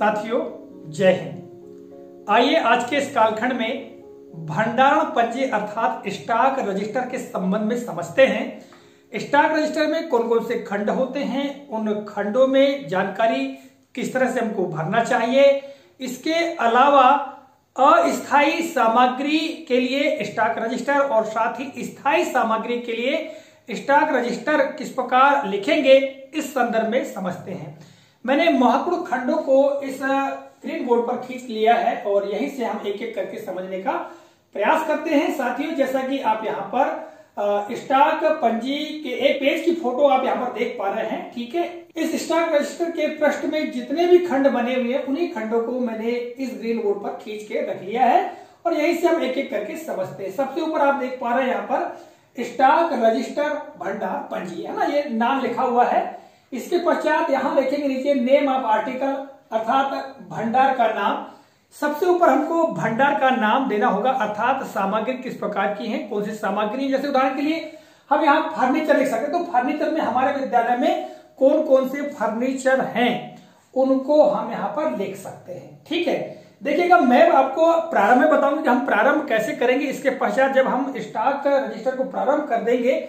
साथियों, जय हिंद। आइए आज के इस कालखंड में भंडारण पंजी अर्थात स्टॉक रजिस्टर के संबंध में समझते हैं। स्टॉक रजिस्टर में कौन कौन से खंड होते हैं, उन खंडों में जानकारी किस तरह से हमको भरना चाहिए। इसके अलावा अस्थायी सामग्री के लिए स्टॉक रजिस्टर और साथ ही स्थायी सामग्री के लिए स्टॉक रजिस्टर किस प्रकार लिखेंगे, इस संदर्भ में समझते हैं। मैंने महत्वपूर्ण खंडों को इस स्क्रीन बोर्ड पर खींच लिया है और यहीं से हम एक एक करके समझने का प्रयास करते हैं। साथियों, जैसा कि आप यहाँ पर स्टॉक पंजी के एक पेज की फोटो आप यहाँ पर देख पा रहे हैं, ठीक है। इस स्टॉक रजिस्टर के पृष्ठ में जितने भी खंड बने हुए हैं, उन्हीं खंडों को मैंने इस ग्रीन बोर्ड पर खींच के रख लिया है और यहीं से हम एक एक करके समझते हैं। सबसे ऊपर आप देख पा रहे हैं यहाँ पर स्टॉक रजिस्टर भंडार पंजी, है ना, ये नाम लिखा हुआ है। इसके पश्चात यहाँ देखेंगे नीचे नेम ऑफ आर्टिकल अर्थात भंडार का नाम। सबसे ऊपर हमको भंडार का नाम देना होगा अर्थात सामग्री किस प्रकार की है, कौन सी सामग्री। जैसे उदाहरण के लिए हम यहाँ फर्नीचर लिख सकते हैं, तो फर्नीचर में हमारे विद्यालय में कौन कौन से फर्नीचर हैं उनको हम यहाँ पर लिख सकते हैं, ठीक है। देखिएगा, मैं आपको प्रारंभ में बताऊंगा कि हम प्रारंभ कैसे करेंगे। इसके पश्चात जब हम स्टॉक रजिस्टर को प्रारंभ कर देंगे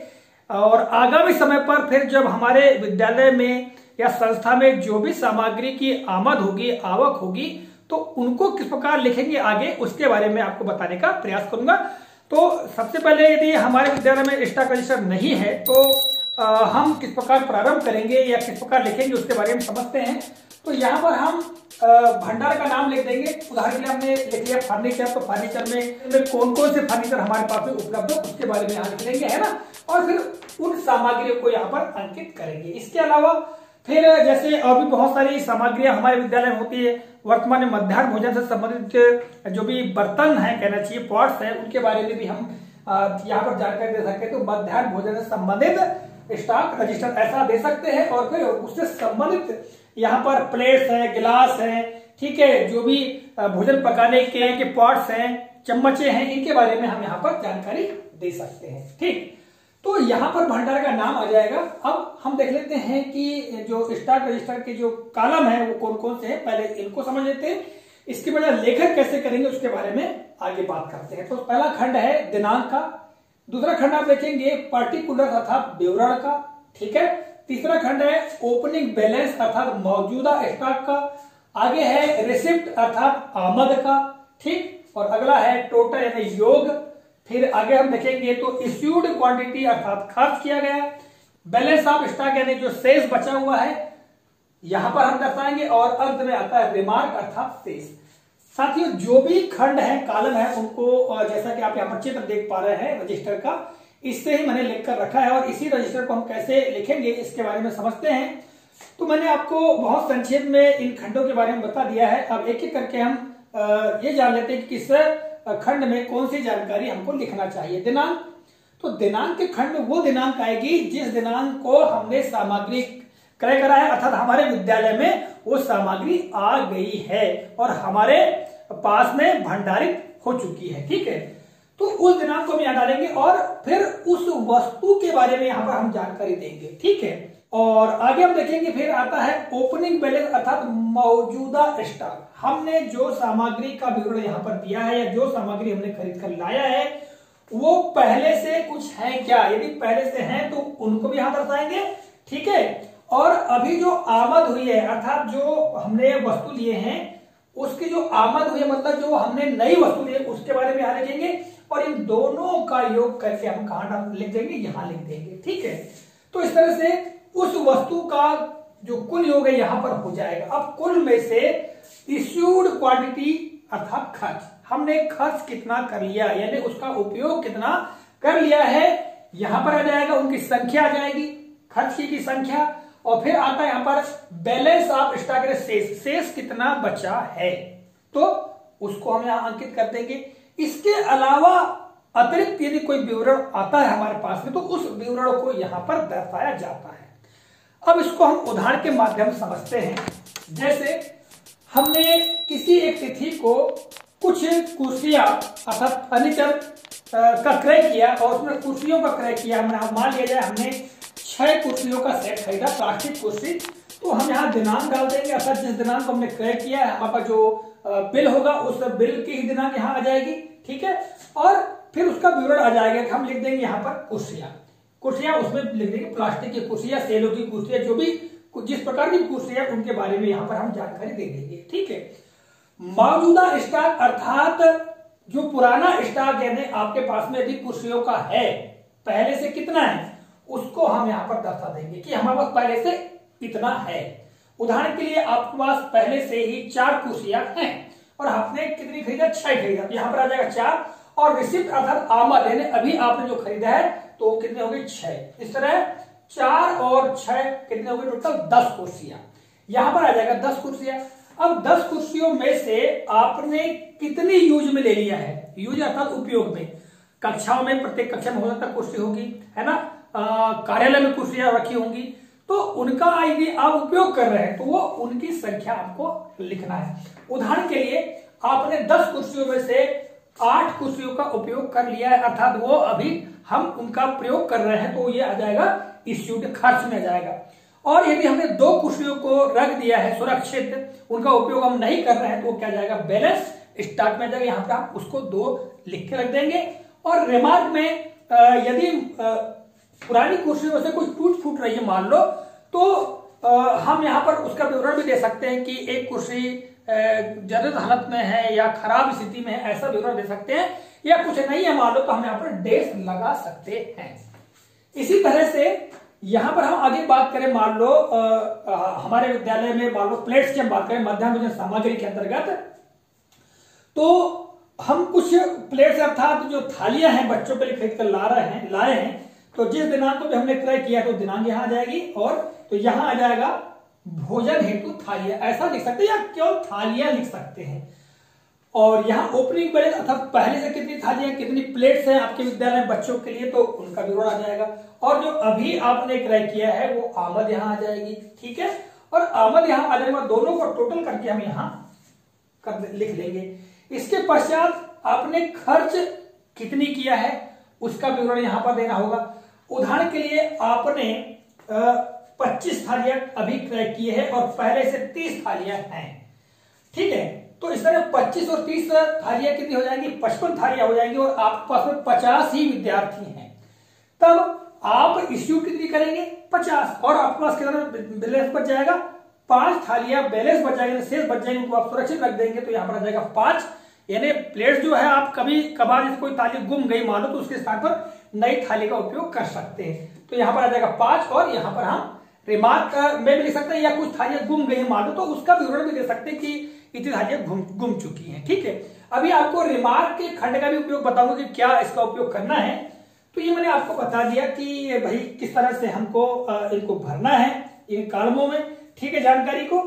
और आगामी समय पर फिर जब हमारे विद्यालय में या संस्था में जो भी सामग्री की आमद होगी, आवक होगी, तो उनको किस प्रकार लिखेंगे आगे, उसके बारे में आपको बताने का प्रयास करूंगा। तो सबसे पहले यदि हमारे विद्यालय में स्टॉक रजिस्टर नहीं है तो हम किस प्रकार प्रारंभ करेंगे या किस प्रकार लिखेंगे, उसके बारे में समझते हैं। तो यहाँ पर हम भंडार का नाम लिख देंगे। उदाहरण के लिए हमने लिख लिया फर्नीचर, तो फर्नीचर में कौन कौन से फर्नीचर हमारे पास में उपलब्ध है उसके बारे में यहाँ लिख लेंगे, है ना, और फिर उन सामग्रियों को यहाँ पर अंकित करेंगे। इसके अलावा फिर जैसे और भी बहुत सारी सामग्रियां हमारे विद्यालय में होती है। वर्तमान में मध्याह्न भोजन से संबंधित जो भी बर्तन है, कहना चाहिए पॉट्स है, उनके बारे में भी हम यहाँ पर जानकारी दे सकते हैं। तो मध्याह्न भोजन से संबंधित स्टॉक रजिस्टर ऐसा दे सकते हैं और फिर उससे संबंधित यहाँ पर प्लेट्स है, गिलास है, ठीक है, जो भी भोजन पकाने के पॉट्स हैं, चम्मचे हैं, इनके बारे में हम यहाँ पर जानकारी दे सकते हैं, ठीक। तो यहाँ पर भंडार का नाम आ जाएगा। अब हम देख लेते हैं कि जो स्टॉक रजिस्टर के जो कॉलम है वो कौन कौन से हैं, पहले इनको समझ लेते हैं। इसके बाद लेखन कैसे करेंगे उसके बारे में आगे बात करते हैं। तो पहला खंड है दिनांक का, दूसरा खंड आप देखेंगे पार्टिकुलर अर्थात विवरण का, ठीक है। तीसरा खंड है ओपनिंग बैलेंस अर्थात मौजूदा स्टॉक का, आगे है रिसिप्ट अर्थात आमद का, ठीक, और अगला है टोटल यानी योग। फिर आगे हम देखेंगे तो इश्यूड क्वांटिटी अर्थात खर्च किया गया, बैलेंस ऑफ स्टॉक यानी जो शेष बचा हुआ है यहां पर हम दर्शाएंगे, और अंत में आता है रिमार्क अर्थात शेष। साथियों, जो भी खंड है, कॉलम है, उनको जैसा कि आप यहाँ पर चित्र देख पा रहे हैं रजिस्टर का, इससे ही मैंने लिखकर रखा है और इसी रजिस्टर को हम कैसे लिखेंगे इसके बारे में समझते हैं। तो मैंने आपको बहुत संक्षेप में इन खंडों के बारे में बता दिया है। अब एक एक करके हम ये जान लेते हैं कि किस खंड में कौन सी जानकारी हमको लिखना चाहिए। दिनांक, तो दिनांक के खंड में वो दिनांक आएगी जिस दिनांक को हमने सामग्री क्रय करा है अर्थात हमारे विद्यालय में वो सामग्री आ गई है और हमारे पास में भंडारित हो चुकी है, ठीक है। तो उस दिनांक को हम यहाँ डालेंगे और फिर उस वस्तु के बारे में यहाँ पर हम जानकारी देंगे, ठीक है। और आगे हम देखेंगे फिर आता है ओपनिंग बैलेंस अर्थात मौजूदा स्टॉक। हमने जो सामग्री का विवरण यहाँ पर दिया है या जो सामग्री हमने खरीद कर लाया है वो पहले से कुछ है क्या, यदि पहले से है तो उनको भी यहाँ दर्शाएंगे, ठीक है। और अभी जो आमद हुई है अर्थात जो हमने वस्तु लिए हैं उसकी जो आमद हुई है, मतलब जो हमने नई वस्तु ली है उसके बारे में यहाँ लिखेंगे और इन दोनों का योग करके हम कहाँ लिख देंगे, यहाँ लिख देंगे, ठीक है। तो इस तरह से उस वस्तु का जो कुल योग है यहां पर हो जाएगा। अब कुल में से इश्यूड क्वांटिटी अर्थात खर्च, हमने खर्च कितना कर लिया यानी उसका उपयोग कितना कर लिया है, यहां पर आ जाएगा। उनकी संख्या आ जाएगी, खर्च की संख्या, और फिर आता है यहां पर बैलेंस ऑफ स्टॉक, शेष कितना बचा है, तो उसको हम यहां अंकित कर देंगे। इसके अलावा अतिरिक्त यदि कोई विवरण आता है हमारे पास में तो उस विवरण को यहां पर दर्शाया जाता है। अब इसको हम उदाहरण के माध्यम से समझते हैं। जैसे हमने किसी एक तिथि को कुछ कुर्सियां अर्थात फर्नीचर का क्रय किया और उसमें कुर्सियों का क्रय किया। मान लिया जाए हमने 6 कुर्सियों का सेट खरीदा, प्लास्टिक कुर्सी, तो हम यहाँ दिनांक डाल देंगे, अर्थात जिस दिनांक को हमने क्रय किया है हमारे पास जो बिल होगा उस बिल की ही दिनांक यहाँ आ जाएगी, ठीक है। और फिर उसका विवरण आ जाएगा कि हम लिख देंगे यहाँ पर कुर्सियां, उसमें लिख देंगे प्लास्टिक की कुर्सियां, सेलो की कुर्सियां, जो भी जिस प्रकार की कुर्सियां उनके बारे में यहाँ पर हम जानकारी दे देंगे, ठीक है। मौजूदा स्टॉक अर्थात जो पुराना स्टॉक यानी आपके पास में यदि कुर्सियों का है पहले से कितना है उसको हम यहाँ पर दर्शा देंगे कि हमारे पास पहले से इतना है। उदाहरण के लिए आपके पास पहले से ही 4 कुर्सियां हैं और आपने कितनी खरीदा, 6 खरीदा, तो यहाँ पर आ जाएगा 4 और रिसिप्ट अर्थात आमद यानी अभी आपने जो खरीदा है तो कितने हो गए 6। इस तरह 4 और 6 कितने हो गए टोटल 10 कुर्सियां, यहां पर आ जाएगा 10 कुर्सियां। अब 10 कुर्सियों में से आपने कितनी यूज में ले लिया है, यूज अर्थात उपयोग में, कक्षाओं में प्रत्येक कक्षा में हो सकता कुर्सी होगी, है ना, कार्यालय में कुर्सियां रखी होंगी, तो उनका यदि आप उपयोग कर रहे हैं तो वो उनकी संख्या आपको लिखना है। उदाहरण के लिए आपने 10 कुर्सियों में से 8 कुर्सियों का उपयोग कर लिया है, अर्थात वो अभी हम उनका प्रयोग कर रहे हैं तो ये आ जाएगा इश्यूड खर्च में आ जाएगा। और यदि हमने 2 कुर्सियों को रख दिया है सुरक्षित, उनका उपयोग हम नहीं कर रहे हैं तो वो क्या जाएगा बैलेंस स्टॉक में जाएगा, यहाँ पे आप उसको 2 लिख के रख देंगे। और रिमार्क में यदि पुरानी कुर्सियों से कुछ टूट फूट रही है मान लो तो हम यहाँ पर उसका विवरण भी दे सकते हैं कि एक कुर्सी जर्जर हालत में है या खराब स्थिति में है, ऐसा विवरण दे सकते हैं, या कुछ नहीं है मान लो तो हम यहाँ पर डेश लगा सकते हैं। इसी तरह से यहाँ पर हम आगे बात करें, मान लो हमारे विद्यालय में मान लो प्लेट्स की हम बात करें मध्याह्न भोजन सामग्री के अंतर्गत, तो हम कुछ प्लेट्स अर्थात जो थालियां हैं बच्चों के लिए खरीद कर लाए हैं, तो जिस दिनांक को भी हमने क्रय किया तो दिनांक यहाँ आ जाएगी और तो यहाँ आ जाएगा भोजन हेतु थालियां, ऐसा लिख सकते हैं या केवल थालियां लिख सकते हैं। और यहाँ ओपनिंग बैलेंस अर्थात पहले से कितनी थालियां कितनी प्लेट्स हैं आपके विद्यालय में बच्चों के लिए तो उनका विवरण आ जाएगा। और जो अभी आपने क्रय किया है वो आमद यहाँ आ जाएगी, ठीक है। और आमद यहाँ आ जाएगा, दोनों को टोटल करके हम यहाँ लिख लेंगे। इसके पश्चात आपने खर्च कितनी किया है उसका विवरण यहाँ पर देना होगा। उदाहरण के लिए आपने 25 थालियां अभी क्रय किए हैं और पहले से 30 थालियां हैं, ठीक है। तो इस तरह 25 और 30 थालियां कितनी हो जाएंगी, 55 थालियां हो जाएंगी और आपके पास में 50 ही विद्यार्थी हैं। तब आप इश्यू कितनी करेंगे 50 और आपके पास कितना बैलेंस बच जाएगा 5 थालियां बैलेंस बच जाएंगे, शेष बच जाएंगे, उनको आप सुरक्षित रख देंगे तो यहाँ पर आ जाएगा 5। यानी प्लेट जो है आप कभी कभार कोई थाली गुम गई मान लो तो उसके स्थान पर नई थाली का उपयोग कर सकते हैं, तो यहाँ पर आ जाएगा 5। और यहाँ पर हम रिमार्क में भी लिख सकते हैं या कुछ थालियां गुम गई मान लो तो उसका विवरण भी दे सकते हैं कि इतनी थालियां गुम चुकी हैं, ठीक है। अभी आपको रिमार्क के खंड का भी उपयोग बताऊंगा कि क्या इसका उपयोग करना है। तो ये मैंने आपको बता दिया कि भाई किस तरह से हमको इनको भरना है इन कॉलमों में, ठीक है, जानकारी को।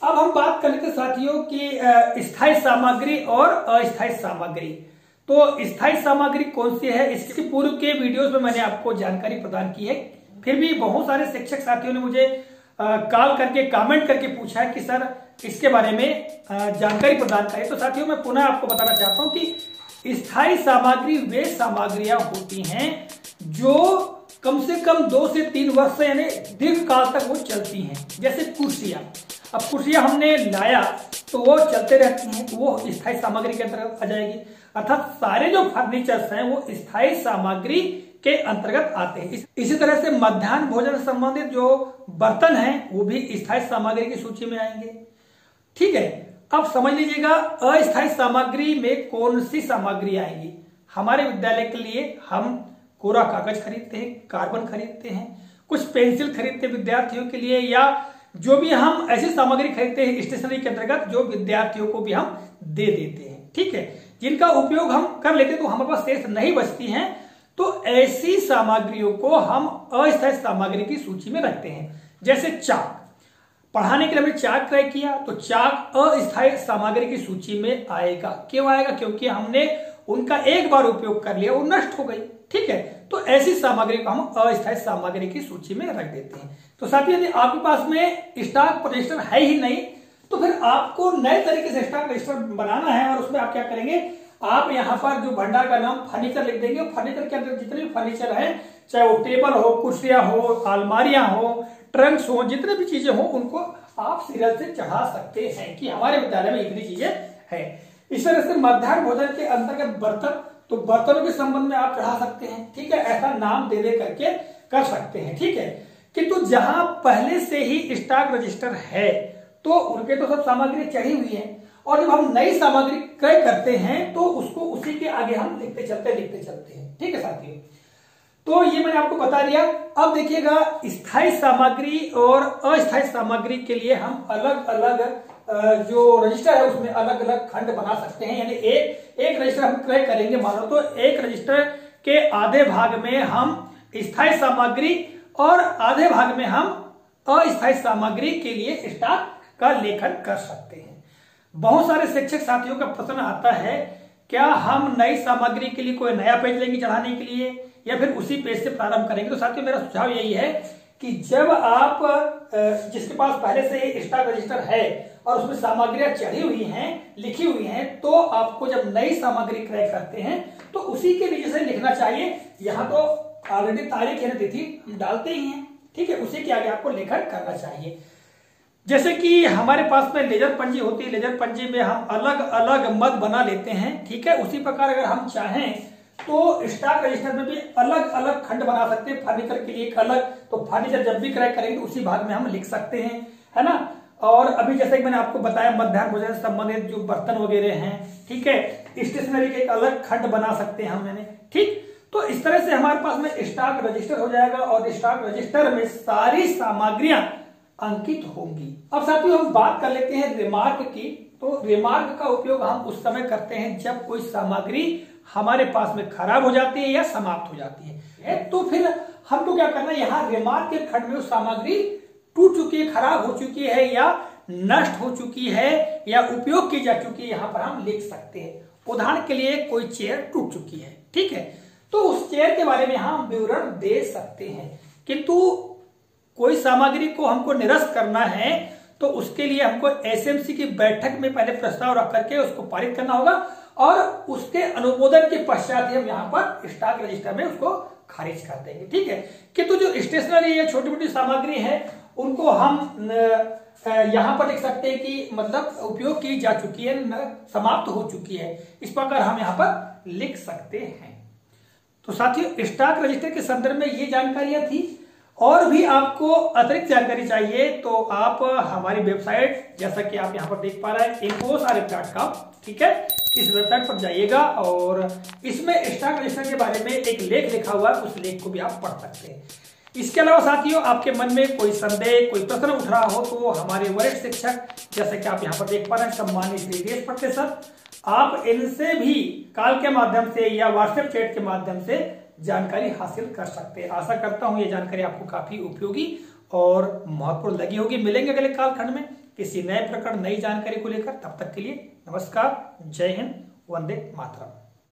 अब हम बात कर लेते साथियों कि स्थायी सामग्री और अस्थायी सामग्री। तो स्थायी सामग्री कौन सी है इसके पूर्व के वीडियोस में मैंने आपको जानकारी प्रदान की है, फिर भी बहुत सारे शिक्षक साथियों ने मुझे कॉल करके कमेंट करके पूछा है कि सर इसके बारे में जानकारी प्रदान करें। तो साथियों मैं पुनः आपको बताना चाहता हूं कि स्थायी सामग्री वे सामग्रियां होती हैं जो कम से कम 2 से 3 वर्ष यानी दीर्घ काल तक वो चलती हैं। जैसे कुर्सियां, अब कुर्सियां हमने लाया तो वो चलते रहती हैं, वो स्थायी सामग्री के अंतर्गत आ जाएगी। अर्थात सारे जो फर्नीचर्स हैं वो स्थायी सामग्री के अंतर्गत आते हैं। इसी तरह से मध्याह्न भोजन से संबंधित जो बर्तन हैं वो भी स्थायी सामग्री की सूची में आएंगे, ठीक है। अब समझ लीजिएगा अस्थायी सामग्री में कौन सी सामग्री आएगी। हमारे विद्यालय के लिए हम कोरा कागज खरीदते हैं, कार्बन खरीदते हैं, कुछ पेंसिल खरीदते हैं विद्यार्थियों के लिए, या जो भी हम ऐसी सामग्री खरीदते हैं स्टेशनरी के अंतर्गत जो विद्यार्थियों को भी हम दे देते हैं, ठीक है, जिनका उपयोग हम कर लेते हैं तो हमारे पास शेष नहीं बचती हैं। तो ऐसी सामग्रियों को हम अस्थायी सामग्री की सूची में रखते हैं। जैसे चाक, पढ़ाने के लिए हमने चाक क्रय किया तो चाक अस्थायी सामग्री की सूची में आएगा। क्यों आएगा? क्योंकि हमने उनका एक बार उपयोग कर लिया, वो नष्ट हो गई, ठीक है। तो ऐसी सामग्री को हम अस्थायी सामग्री की सूची में रख देते हैं। तो साथियों यदि आपके पास में स्टॉक रजिस्टर है ही नहीं तो फिर आपको नए तरीके से स्टॉक रजिस्टर बनाना है और उसमें आप क्या करेंगे, आप यहाँ पर जो भंडार का नाम फर्नीचर लिख देंगे। फर्नीचर के अंदर जितने भी फर्नीचर है, चाहे वो टेबल हो, कुर्सियां हो, अलमारियां हो, ट्रंक्स हो, जितने भी चीजें हो उनको आप सीरियल से चढ़ा सकते हैं कि हमारे विद्यालय में इतनी चीजें है। इस तरह से मध्याह्न भोजन के अंतर्गत बर्तन, तो बर्तनों के संबंध में आप चढ़ा सकते हैं, ठीक है, ऐसा नाम दे दे करके कर सकते हैं, ठीक है। किंतु जहां पहले से ही स्टॉक रजिस्टर है तो उनके तो सब सामग्री चढ़ी हुई है, और जब हम नई सामग्री क्रय करते हैं तो उसको उसी के आगे हम लिखते चलते हैं, ठीक है साथियों। तो ये मैंने आपको बता दिया। अब देखिएगा, स्थायी सामग्री और अस्थायी सामग्री के लिए हम अलग अलग जो रजिस्टर है उसमें अलग अलग खंड बना सकते हैं। यानी एक रजिस्टर हम क्रय करेंगे, मान लो तो एक रजिस्टर के आधे भाग में हम स्थायी सामग्री और आधे भाग में हम अस्थायी सामग्री के लिए स्टॉक का लेखन कर सकते हैं। बहुत सारे शिक्षक साथियों का प्रश्न आता है, क्या हम नई सामग्री के लिए कोई नया पेज लेंगे चढ़ाने के लिए या फिर उसी पेज से प्रारंभ करेंगे? तो साथियों मेरा सुझाव यही है कि जब आप जिसके पास पहले से ही स्टॉक रजिस्टर है और उसमें सामग्रियां चढ़ी हुई हैं, लिखी हुई हैं, तो आपको जब नई सामग्री क्रय करते हैं तो उसी के नीचे से लिखना चाहिए। यहाँ तो ऑलरेडी तारीख है, तिथि हम डालते ही हैं, ठीक है, उसी के आगे आपको लेखन करना चाहिए। जैसे कि हमारे पास में लेजर पंजी होती है, लेजर पंजी में हम अलग अलग मद बना लेते हैं, ठीक है। उसी प्रकार अगर हम चाहें तो स्टॉक रजिस्टर में भी अलग अलग खंड बना सकते हैं। फर्नीचर के लिए एक अलग, तो फर्नीचर जब भी क्रय करेंगे उसी भाग में हम लिख सकते हैं, है ना। और अभी जैसे कि मैंने आपको बताया, मध्याह्न भोजन से संबंधित जो बर्तन वगैरह हैं, ठीक है, स्टेशनरी के एक अलग खंड बना सकते हैं हमने, ठीक। तो इस तरह से हमारे पास में स्टॉक रजिस्टर हो जाएगा और स्टॉक रजिस्टर में सारी सामग्रियां अंकित होंगी। अब साथियों हम बात कर लेते हैं रिमार्क की। तो रिमार्क का उपयोग हम उस समय करते हैं जब कोई सामग्री हमारे पास में खराब हो जाती है या समाप्त हो जाती है। तो फिर हमको क्या करना है, यहाँ रिमार्क के खंड में सामग्री टूट चुकी है, खराब हो चुकी है या नष्ट हो चुकी है या उपयोग की जा चुकी है, यहाँ पर हम लिख सकते हैं। उदाहरण के लिए कोई चेयर टूट चुकी है, ठीक है, तो उस चेयर के बारे में हम विवरण दे सकते हैं। किंतु कोई सामग्री को हमको निरस्त करना है तो उसके लिए हमको एसएमसी की बैठक में पहले प्रस्ताव रख करके उसको पारित करना होगा और उसके अनुमोदन के पश्चात ही हम यहाँ पर स्टॉक रजिस्टर में उसको खारिज कर देंगे, ठीक है। किंतु जो स्टेशनरी या छोटी मोटी सामग्री है उनको हम यहाँ पर लिख सकते हैं कि मतलब उपयोग की जा चुकी है, समाप्त हो चुकी है, इस प्रकार हम यहाँ पर लिख सकते हैं। तो साथियों स्टॉक रजिस्टर के संदर्भ में ये जानकारियां थी। और भी आपको अतिरिक्त जानकारी चाहिए तो आप हमारी वेबसाइट, जैसा कि आप यहाँ पर देख पा रहे हैं, infosrf.com, ठीक है, इस वेबसाइट पर जाइएगा और इसमें स्टॉक रजिस्टर के बारे में एक लेख लिखा हुआ है, उस लेख को भी आप पढ़ सकते हैं। इसके अलावा साथियों आपके मन में कोई संदेह, कोई प्रश्न उठ रहा हो तो हमारे वरिष्ठ शिक्षक, जैसे कि आप यहाँ पर देख पा रहे हैं, सम्मानित श्री देश पट्टे सर, आप इनसे भी कॉल के माध्यम से या व्हाट्सएप चैट के माध्यम से जानकारी हासिल कर सकते हैं। आशा करता हूं ये जानकारी आपको काफी उपयोगी और महत्वपूर्ण लगी होगी। मिलेंगे अगले कालखंड में किसी नए प्रकार, नई जानकारी को लेकर। तब तक के लिए नमस्कार, जय हिंद, वंदे मातरम।